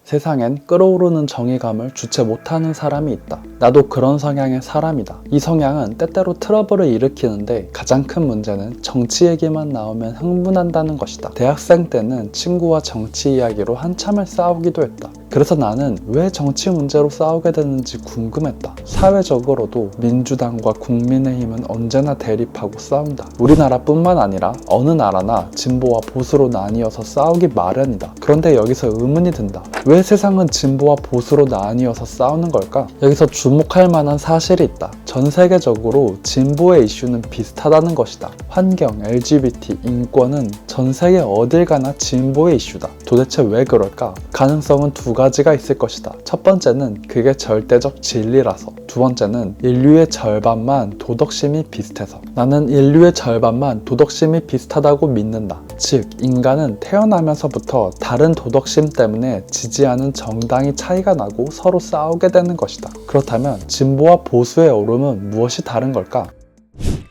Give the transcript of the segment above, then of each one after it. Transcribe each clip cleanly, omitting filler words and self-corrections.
세상엔 끓어오르는 정의감을 주체 못하는 사람이 있다. 나도 그런 성향의 사람이다. 이 성향은 때때로 트러블을 일으키는데 가장 큰 문제는 정치 얘기만 나오면 흥분한다는 것이다. 대학생 때는 친구와 정치 이야기로 한참을 싸우기도 했다. 그래서 나는 왜 정치 문제로 싸우게 되는지 궁금했다. 사회적으로도 민주당과 국민의힘은 언제나 대립하고 싸운다. 우리나라뿐만 아니라 어느 나라나 진보와 보수로 나뉘어서 싸우기 마련이다. 그런데 여기서 의문이 든다. 왜 세상은 진보와 보수로 나뉘어서 싸우는 걸까? 여기서 주목할 만한 사실이 있다. 전 세계적으로 진보의 이슈는 비슷하다는 것이다. 환경, LGBT, 인권은 전 세계 어딜 가나 진보의 이슈다. 도대체 왜 그럴까? 가능성은 두 가지가 있을 것이다. 첫 번째는 그게 절대적 진리라서, 두 번째는 인류의 절반만 도덕심이 비슷해서. 나는 인류의 절반만 도덕심이 비슷하다고 믿는다. 즉, 인간은 태어나면서부터 다른 도덕심 때문에 지지하는 정당이 차이가 나고 서로 싸우게 되는 것이다. 그렇다면 진보와 보수의 오름은 무엇이 다른 걸까?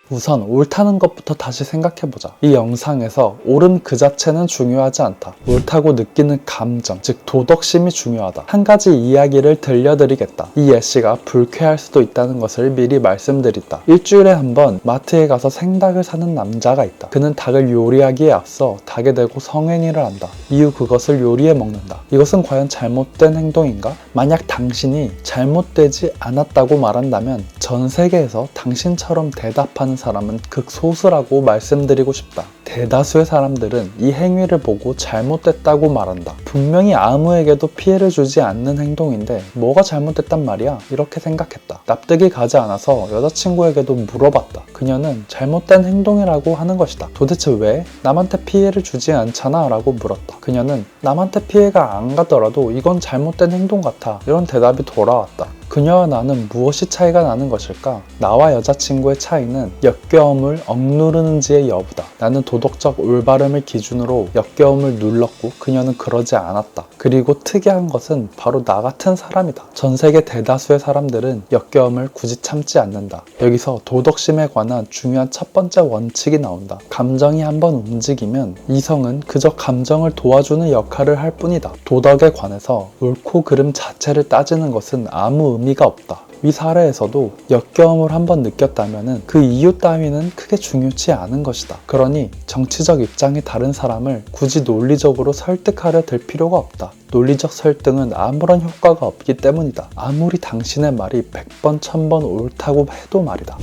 우선 옳다는 것부터 다시 생각해보자. 이 영상에서 옳음 그 자체는 중요하지 않다. 옳다고 느끼는 감정, 즉 도덕심이 중요하다. 한 가지 이야기를 들려드리겠다. 이 예시가 불쾌할 수도 있다는 것을 미리 말씀드린다. 일주일에 한 번 마트에 가서 생닭을 사는 남자가 있다. 그는 닭을 요리하기에 앞서 닭에 대고 성행위를 한다. 이후 그것을 요리해 먹는다. 이것은 과연 잘못된 행동인가? 만약 당신이 잘못되지 않았다고 말한다면 전 세계에서 당신처럼 대답하는 사람은 극소수라고 말씀드리고 싶다. 대다수의 사람들은 이 행위를 보고 잘못됐다고 말한다. 분명히 아무에게도 피해를 주지 않는 행동인데 뭐가 잘못됐단 말이야? 이렇게 생각했다. 납득이 가지 않아서 여자친구에게도 물어봤다. 그녀는 잘못된 행동이라고 하는 것이다. 도대체 왜? 남한테 피해를 주지 않잖아 라고 물었다. 그녀는 남한테 피해가 안 가더라도 이건 잘못된 행동 같아. 이런 대답이 돌아왔다. 그녀와 나는 무엇이 차이가 나는 것일까? 나와 여자친구의 차이는 역겨움을 억누르는지의 여부다. 나는 도덕적 올바름을 기준으로 역겨움을 눌렀고 그녀는 그러지 않았다. 그리고 특이한 것은 바로 나 같은 사람이다. 전 세계 대다수의 사람들은 역겨움을 굳이 참지 않는다. 여기서 도덕심에 관한 중요한 첫 번째 원칙이 나온다. 감정이 한번 움직이면 이성은 그저 감정을 도와주는 역할을 할 뿐이다. 도덕에 관해서 옳고 그름 자체를 따지는 것은 아무 의미가 없다. 이 사례에서도 역겨움을 한번 느꼈다면 그 이유 따위는 크게 중요치 않은 것이다. 그러니 정치적 입장이 다른 사람을 굳이 논리적으로 설득하려 들 필요가 없다. 논리적 설득은 아무런 효과가 없기 때문이다. 아무리 당신의 말이 100번, 1000번 옳다고 해도 말이다.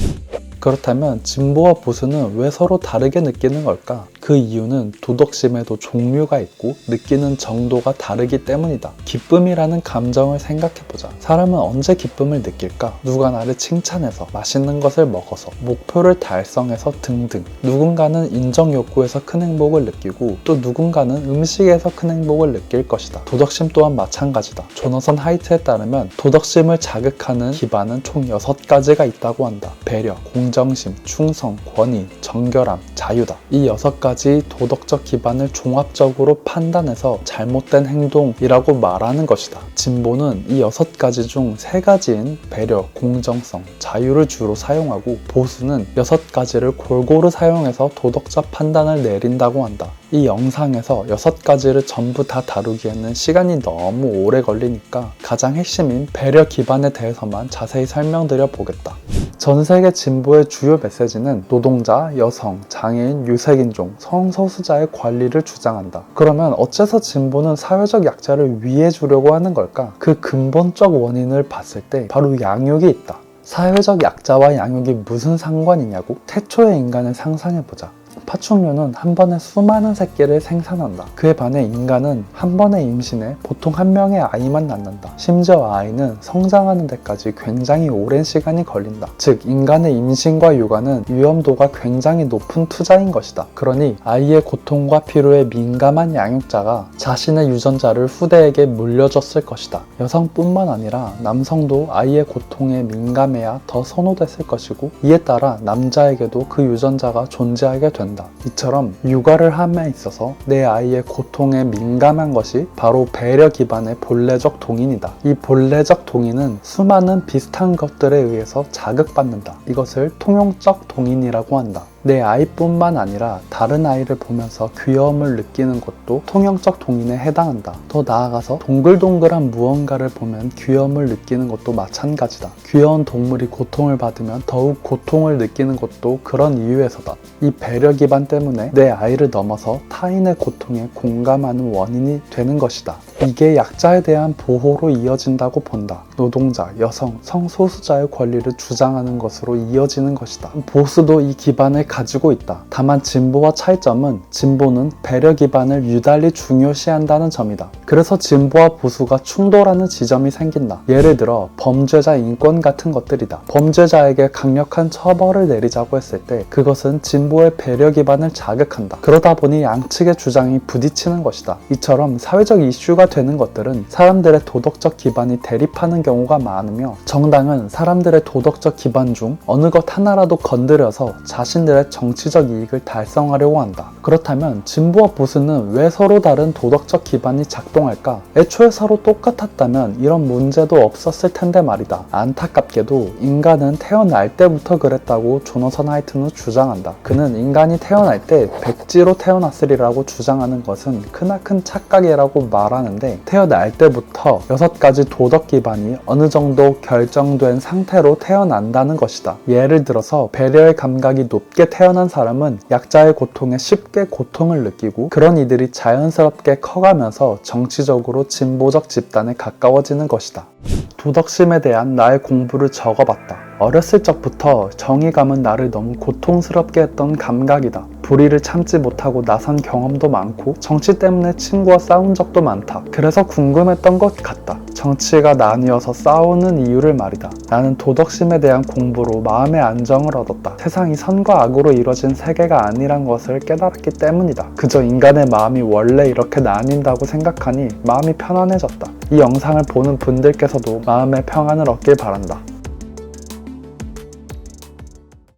그렇다면 진보와 보수는 왜 서로 다르게 느끼는 걸까? 그 이유는 도덕심에도 종류가 있고 느끼는 정도가 다르기 때문이다. 기쁨이라는 감정을 생각해보자. 사람은 언제 기쁨을 느낄까? 누가 나를 칭찬해서, 맛있는 것을 먹어서, 목표를 달성해서 등등. 누군가는 인정 욕구에서 큰 행복을 느끼고 또 누군가는 음식에서 큰 행복을 느낄 것이다. 도덕심 또한 마찬가지다. 조너선 하이트에 따르면 도덕심을 자극하는 기반은 총 6가지가 있다고 한다. 배려, 공정심, 충성, 권위, 정결함, 자유다. 이 6가지 도덕적 기반을 종합적으로 판단해서 잘못된 행동이라고 말하는 것이다. 진보는 이 6가지 중 3가지인 배려, 공정성, 자유를 주로 사용하고 보수는 6가지를 골고루 사용해서 도덕적 판단을 내린다고 한다. 이 영상에서 6가지를 전부 다 다루기에는 시간이 너무 오래 걸리니까 가장 핵심인 배려 기반에 대해서만 자세히 설명드려 보겠다. 전 세계 진보의 주요 메시지는 노동자, 여성, 장애인, 유색인종, 성소수자의 권리를 주장한다. 그러면 어째서 진보는 사회적 약자를 위해 주려고 하는 걸까? 그 근본적 원인을 봤을 때 바로 양육이 있다. 사회적 약자와 양육이 무슨 상관이냐고? 태초의 인간을 상상해보자. 파충류는 한 번에 수많은 새끼를 생산한다. 그에 반해 인간은 한 번의 임신에 보통 한 명의 아이만 낳는다. 심지어 아이는 성장하는 데까지 굉장히 오랜 시간이 걸린다. 즉 인간의 임신과 육아는 위험도가 굉장히 높은 투자인 것이다. 그러니 아이의 고통과 필요에 민감한 양육자가 자신의 유전자를 후대에게 물려줬을 것이다. 여성뿐만 아니라 남성도 아이의 고통에 민감해야 더 선호됐을 것이고 이에 따라 남자에게도 그 유전자가 존재하게 된다. 이처럼 육아를 함에 있어서 내 아이의 고통에 민감한 것이 바로 배려 기반의 본래적 동인이다. 이 본래적 동인은 수많은 비슷한 것들에 의해서 자극받는다. 이것을 통용적 동인이라고 한다. 내 아이뿐만 아니라 다른 아이를 보면서 귀여움을 느끼는 것도 통영적 동인에 해당한다. 더 나아가서 동글동글한 무언가를 보면 귀여움을 느끼는 것도 마찬가지다. 귀여운 동물이 고통을 받으면 더욱 고통을 느끼는 것도 그런 이유에서다. 이 배려 기반 때문에 내 아이를 넘어서 타인의 고통에 공감하는 원인이 되는 것이다. 이게 약자에 대한 보호로 이어진다고 본다. 노동자, 여성, 성소수자의 권리를 주장하는 것으로 이어지는 것이다. 보수도 이 기반을 가지고 있다. 다만 진보와 차이점은 진보는 배려 기반을 유달리 중요시한다는 점이다. 그래서 진보와 보수가 충돌하는 지점이 생긴다. 예를 들어 범죄자 인권 같은 것들이다. 범죄자에게 강력한 처벌을 내리자고 했을 때 그것은 진보의 배려 기반을 자극한다. 그러다 보니 양측의 주장이 부딪히는 것이다. 이처럼 사회적 이슈가 되는 것들은 사람들의 도덕적 기반이 대립하는 경우가 많으며 정당은 사람들의 도덕적 기반 중 어느 것 하나라도 건드려서 자신들의 정치적 이익을 달성하려고 한다. 그렇다면 진보와 보수는 왜 서로 다른 도덕적 기반이 작동할까? 애초에 서로 똑같았다면 이런 문제도 없었을 텐데 말이다. 안타깝게도 인간은 태어날 때부터 그랬다고 조너선 하이튼은 주장한다. 그는 인간이 태어날 때 백지로 태어났으리라고 주장하는 것은 크나큰 착각이라고 말하는데 태어날 때부터 6가지 도덕 기반이 어느 정도 결정된 상태로 태어난다는 것이다. 예를 들어서 배려의 감각이 높게 태어난 사람은 약자의 고통에 쉽게 고통을 느끼고 그런 이들이 자연스럽게 커가면서 정치적으로 진보적 집단에 가까워지는 것이다. 도덕심에 대한 나의 공부를 적어봤다. 어렸을 적부터 정의감은 나를 너무 고통스럽게 했던 감각이다. 불의를 참지 못하고 나선 경험도 많고 정치 때문에 친구와 싸운 적도 많다. 그래서 궁금했던 것 같다. 정치가 나뉘어서 싸우는 이유를 말이다. 나는 도덕심에 대한 공부로 마음의 안정을 얻었다. 세상이 선과 악으로 이루어진 세계가 아니란 것을 깨달았기 때문이다. 그저 인간의 마음이 원래 이렇게 나뉜다고 생각하니 마음이 편안해졌다. 이 영상을 보는 분들께서도 마음의 평안을 얻길 바란다.